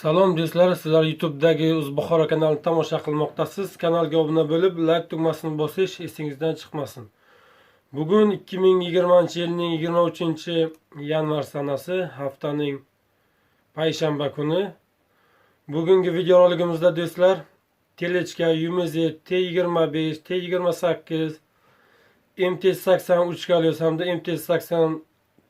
Salom do'stlar, sizlar YouTube'dagi O'zbuxoro kanalini tomosha qilmoqdasiz. Kanalga obuna bo'lib, like tugmasini bosish esingizdan chiqmasin. Bugun 2020-yilning 23-yanvar sanasi, haftaning payshanba kuni. Bugungi videoroligimizda do'stlar, Telechka Yumezi T25, T28, MT80 3 kalios hamda MT80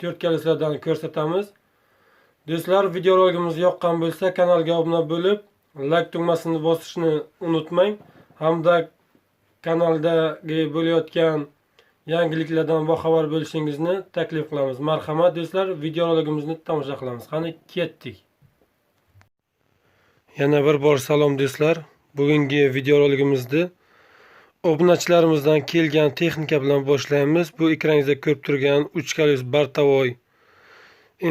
4 kalioslardan ko'rsatamiz. Do'stlar, videoroligimiz yoqqan bo'lsa, kanalga obuna bo'lib, like tugmasini bosishni unutmang. Hamda kanaldagi bo'layotgan yangiliklardan boxabar bo'lishingizni taklif qilamiz. Marhamat do'stlar, videoroligimizni tomosha qilamiz. Qani ketdik. Yana bir bor salom do'stlar. Bugungi videoroligimizda obunachilarimizdan kelgan texnika bilan boshlaymiz. Bu ekraningizda ko'rib turgan 3 kalios Bartavoy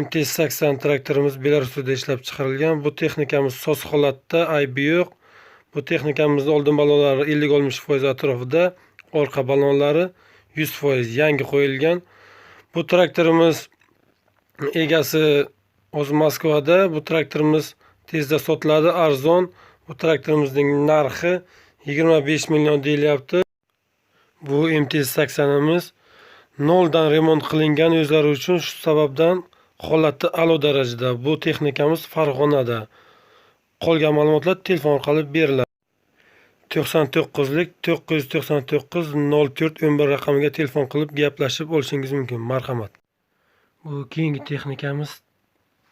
MT80 traktorimiz Belarusda ishlab chiqarilgan. Bu texnikamiz soz holatda, aybi yo'q. Bu texnikamizning oldin balonlari 50-60% atrofida, orqa balonlari 100% yangi qo'yilgan. Bu traktorimiz egasi o'zi Moskvada. Bu traktorimiz tezda sotiladi, arzon. Bu traktorimizning narxi 25 million deyilyapti. Bu MT80imiz noldan remont qilingan o'zlari uchun, shu sababdan holati a'lo darajada. Bu texnikamiz Farg'onada. Qolgan ma'lumotlar telefon orqali beriladi. 99lik 999 04 11 raqamiga telefon qilib gaplashib olishingiz mumkin. Marhamat. Bu keyingi texnikamiz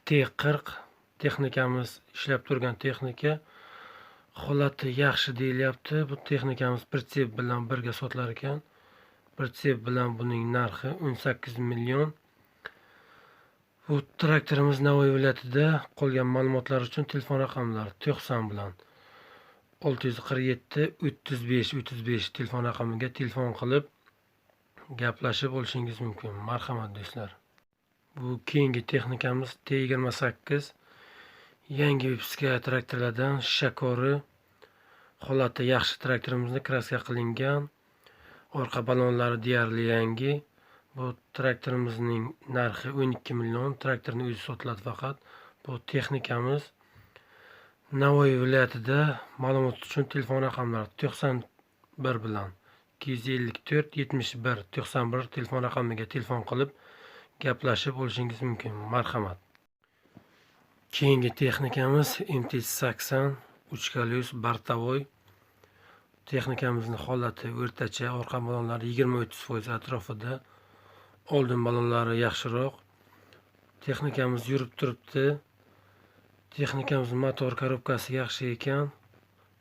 T40 texnikamiz, ishlab turgan texnika. Holati yaxshi deyilyapti. Bu texnikamiz pritsep bilan birga sotilar ekan. Pritsep bilan buning narxi 18 million. Bu traktorimiz Navoiy viloyatida. Qolgan ma'lumotlar uchun telefon raqamlari 90 bilan 647 35 35 telefon raqamiga telefon qilib gaplashib olishingiz mumkin. Marhamat do'stlar. Bu keyingi texnikamiz T28 yangi vipiska traktorlardan Shakori. Holati yaxshi traktorimizni kraska qilingan. Orqa balonlari deyarli yangi. Bu traktorimizning narxi 12 million. Traktorning o'zi sotiladi faqat. Bu texnikamiz Navoiy viloyatida. Ma'lumot uchun telefon raqamlari 91 bilan 254 71 91 telefon raqamiga telefon qilib gaplashib olishingiz mumkin. Marhamat. Keyingi texnikamiz MT80 3 kalios Bartavoy. Texnikamizning holati o'rtacha, orqa balonlari 20-30% atrofida. Oldin balonlari yaxshiroq. Texnikamiz yurib turibdi. Texnikamizning motor korobkasi yaxshi ekan.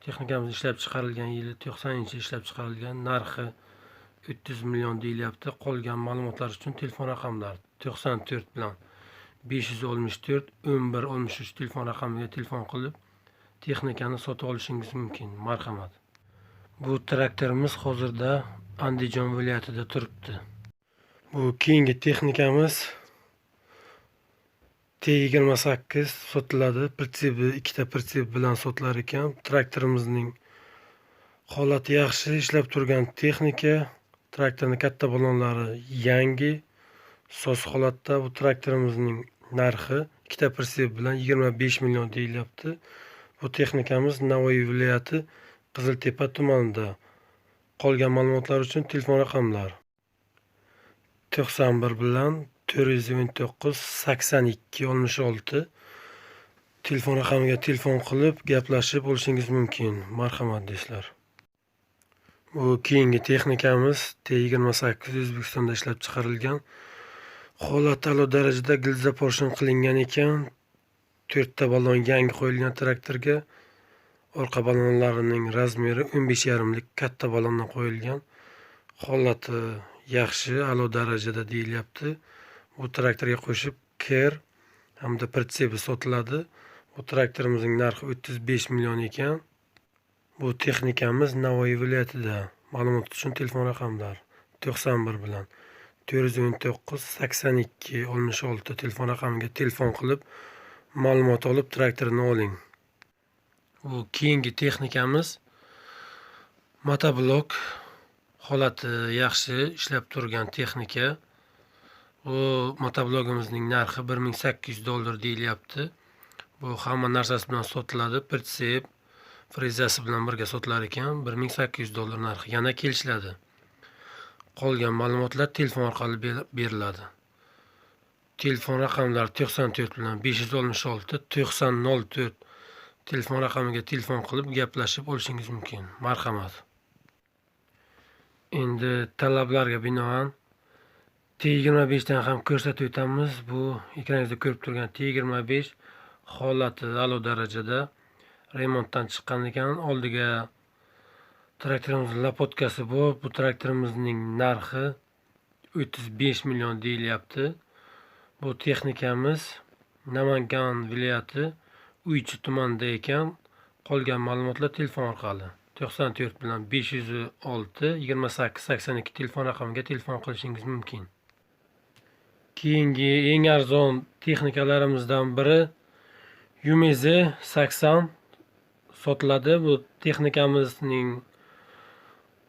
Texnikamiz ishlab chiqarilgan yili 90-yil ishlab chiqarilgan. Narxi 300 million deyilyapti. Qolgan ma'lumotlar uchun telefon raqamlari 94 bilan 564 11 63 telefon raqamiga telefon qilib texnikani sotib olishingiz mumkin. Marhamat. Bu traktorimiz hozirda Andijon viloyatida turibdi. Bu keyingi texnikamiz T28 sotiladi. Pritsepi, ikkita pritsep bilan sotilar ekan. Traktorimizning holati yaxshi, ishlab turgan texnika. Traktorning katta balonlari yangi, soz holatda. Bu traktorimizning narxi ikkita pritsep bilan 25 million deyilyapti. Bu texnikamiz Navoiy viloyati Qiziltepa tumanida. Qolgan ma'lumotlar uchun telefon raqamlari 91 bilan 419 82 66 telefon raqamiga telefon qilib gaplashib olishingiz mumkin. Marhamat do'stlar. Bu keyingi texnikamiz T28 O'zbekistonda ishlab chiqarilgan. Holati a'lo darajada gilza porshin qilingan ekan. 4 ta balon yangi qo'yilgan traktorga. Orqa balonlarining razmeri 15,5 lik katta balondan qo'yilgan. Holati yaxshi, a'lo darajada deyilyapti. Bu traktorga qo'shib ker hamda pritsepi sotiladi. Bu traktorimizning narxi 35 million ekan. Bu texnikamiz Navoiy viloyatida. Ma'lumot uchun telefon raqamlari 91 bilan 419 82 66 telefon raqamiga telefon qilib ma'lumot olib traktorni oling. Bu keyingi texnikamiz motoblok. Holati yaxshi, ishlab turgan texnika. Bu motoblogimizning narxi $1800 deyilyapti. Bu hamma narsasi bilan sotiladi. Pritsep, frezasi bilan birga sotilar ekan. $1800 narxi. Yana kelishiladi. Qolgan ma'lumotlar telefon orqali beriladi. Telefon raqamlari 94 bilan 566 9004 telefon raqamiga telefon qilib gaplashib olishingiz mumkin. Marhamat. Endi talablarga binoan T25 dan ham ko'rsatib o'tamiz. Bu ekraningizda ko'rib turgan T25 holati a'lo darajada remontdan chiqqan ekan. Oldiga traktorimizning lapotkasi bor. Bu traktorimizning narxi 35 million deyilyapti. Bu texnikamiz Namangan viloyati Uychi tumanida ekan. Qolgan ma'lumotlar telefon orqali 94 bilan 506 28 82 telefon raqamiga telefon qilishingiz mumkin. Keyingi eng arzon texnikalarimizdan biri Yumeze 80 sotiladi. Bu texnikamizning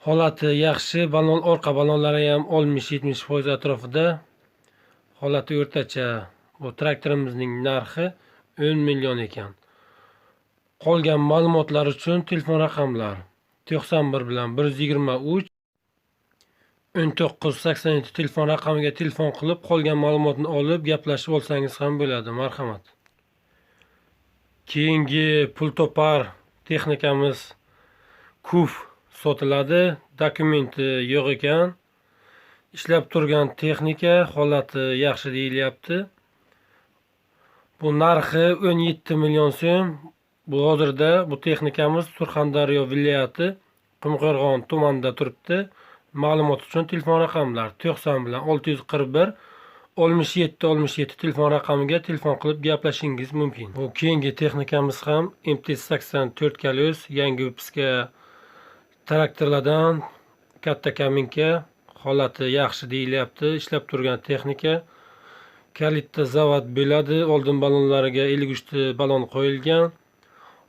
holati yaxshi. Orqa balonlari ham 60-70% atrofida. Holati o'rtacha. Bu traktorimizning narxi 10 million ekan. Qolgan ma'lumotlar uchun telefon raqamlar 91 bilan 123 1987 telefon raqamiga telefon qilib, qolgan ma'lumotni olib gaplashib olsangiz ham bo'ladi. Marhamat. Keyingi pul topar texnikamiz Kuf sotiladi. Dokumenti yo'q ekan. Ishlab turgan texnika holati yaxshi deyilyapti. Bu narxi 17 million so'm. Bu hozirda bu texnikamiz Surxondaryo viloyati Qumqo'rg'on tumanida turibdi. Ma'lumot uchun telefon raqamlar 90 bilan 641 67 67 telefon raqamiga telefon qilib gaplashishingiz mumkin. Bu keyingi texnikamiz ham MT-84 kalyoz yangi vipiska traktorlardan katta kaminka holati yaxshi deyilyapti. Ishlab turgan texnika. Kalitda zavod bo'ladi. Oldin balonlariga 53 balon qo'yilgan.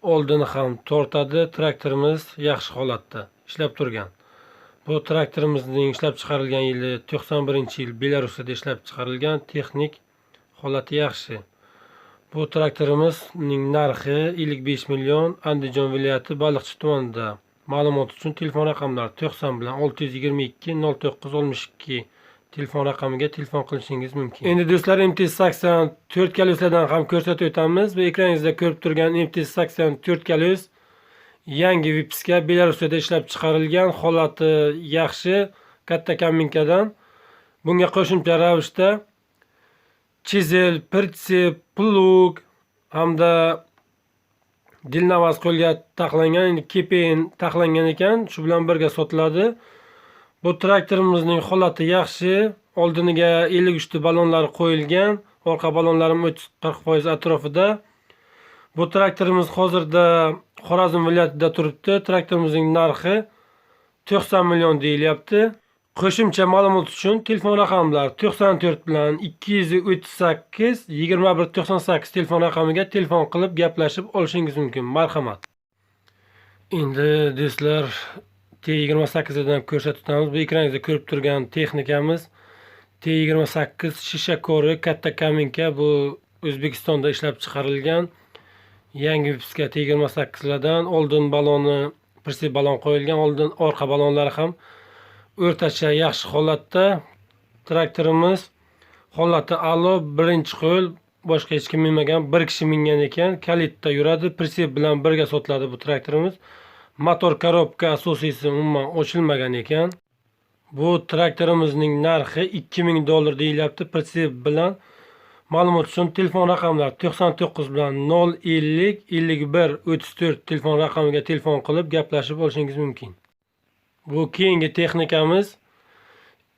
Oldini ham tortadi. Traktorimiz yaxshi holatda ishlab turgan. Bu traktorimizning ishlab chiqarilgan yili 91-yil Belarusda ishlab chiqarilgan. Texnik holati yaxshi. Bu traktorimizning narxi 55 million. Andijon viloyati Baliqchi tumanida. Ma'lumot uchun telefon raqamlari 90 bilan 622 0962 telefon raqamiga telefon qilishingiz mumkin. Endi do'stlar, MT-84 kalyozlardan ham ko'rsatib o'tamiz. Bu ekraningizda ko'rib turgan MT-84 kalyoz yangi vipiska Belarusda ishlab chiqarilgan. Holati yaxshi, katta kaminkadan. Bunga qo'shimcha ravishda chizel, pritsep, plug hamda dilnavaz qo'lga taxlangan, kepen taxlangan ekan. Shu bilan birga sotiladi. Bu traktorimizning holati yaxshi. Oldiniga 53 balonlar qo'yilgan. Orqa balonlarim 30-40% atrofida. Bu traktorimiz hozirda Xorazm viloyatida turibdi. Traktorimizning narxi 90 million deyilyapti. Qo'shimcha ma'lumot uchun telefon raqamlar 94 bilan 238 2198 telefon raqamiga telefon qilib gaplashib olishingiz mumkin. Marhamat. Endi do'stlar, T28 dan ko'rsatib o'tamiz. Bu ekraningizda ko'rib turgan texnikamiz T28 shisha kori katta kaminka. Bu O'zbekistonda ishlab chiqarilgan yangi vipiska T28lardan. Oldin baloni pritsep balon qo'yilgan. Oldin orqa balonlari ham o'rtacha yaxshi holatda. Traktorimiz holati a'lo, birinchi qo'l, boshqa hech kim minmagan, bir kishi mingan ekan. Kalitda yuradi. Pritsep bilan birga sotiladi bu traktorimiz. Motor korobka asosiysi umuman ochilmagan ekan. Bu traktorimizning narxi $2000 deyilyapti pritsep bilan. Ma'lumot uchun telefon raqamlar 99 bilan 050 51 34 telefon raqamiga telefon qilib gaplashib olishingiz mumkin. Bu keyingi texnikamiz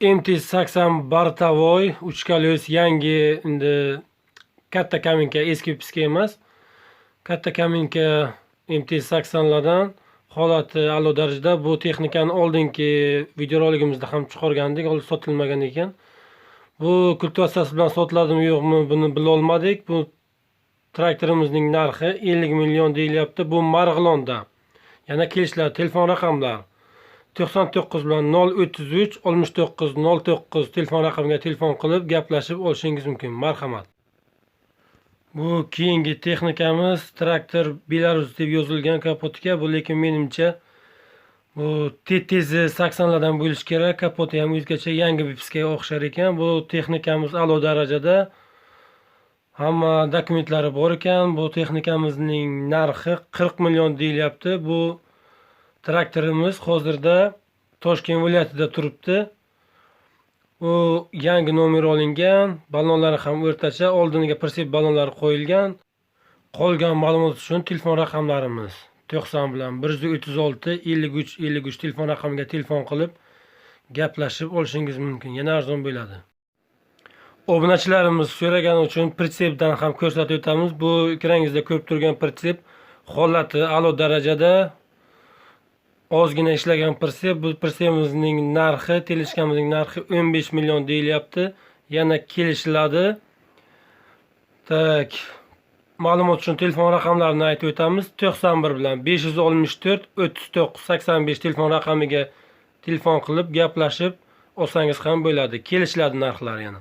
MT-80 Bartavoy 3 kalyoz yangi, endi katta kaminka, eski vipiska emas. Katta kaminka MT-80lardan holati a'lo darajada. Bu texnikani oldingi videoroligimizda ham chiqargandik, hozir sotilmagan ekan. Bu kultivatsiyasi bilan sotiladimi yo'qmi, buni bila olmadik. Bu traktorimizning narxi 50 million deyilyapti. Bu Marg'ilonda. Yana kelishlar, telefon raqamlar 99 bilan 033 69 09 telefon raqamiga telefon qilib gaplashib olishingiz mumkin. Marhamat. Bu keyingi texnikamiz traktor Belarus deb yozilgan kapotiga. Bu lekin menimcha bu tezi 80lardan bo'lishi kerak. Kapoti ham o'zgacha yangi Vipiskaga o'xshar ekan. Bu texnikamiz a'lo darajada. Hamma dokumentlari bor ekan. Bu texnikamizning narxi 40 million deyilyapti. Bu traktorimiz hozirda Toshkent viloyatida turibdi. U yangi nomer olingan, ballonlari ham o'rtacha, oldiniga pritsep ballonlari qo'yilgan. Qolgan ma'lumot uchun telefon raqamlarimiz 90 bilan 136 53 53 telefon raqamiga telefon qilib gaplashib olishingiz mumkin. Yana arzon bo'ladi. Obunachilarimiz so'ragani uchun pritsepdan ham ko'rsatib o'tamiz. Bu ekrangizda ko'rib turgan pritsep holati a'lo darajada. Ozgina ishlagan pritsep. Bu pritsepimizning narxi, teleshkamizning narxi 15 million deyilyapti. Yana kelishiladi. Tak. Ma'lumot uchun telefon raqamlarini aytib o'tamiz. 91 bilan 564 39 85 telefon raqamiga telefon qilib gaplashib olsangiz ham bo'ladi. Kelishiladi narxlar yana.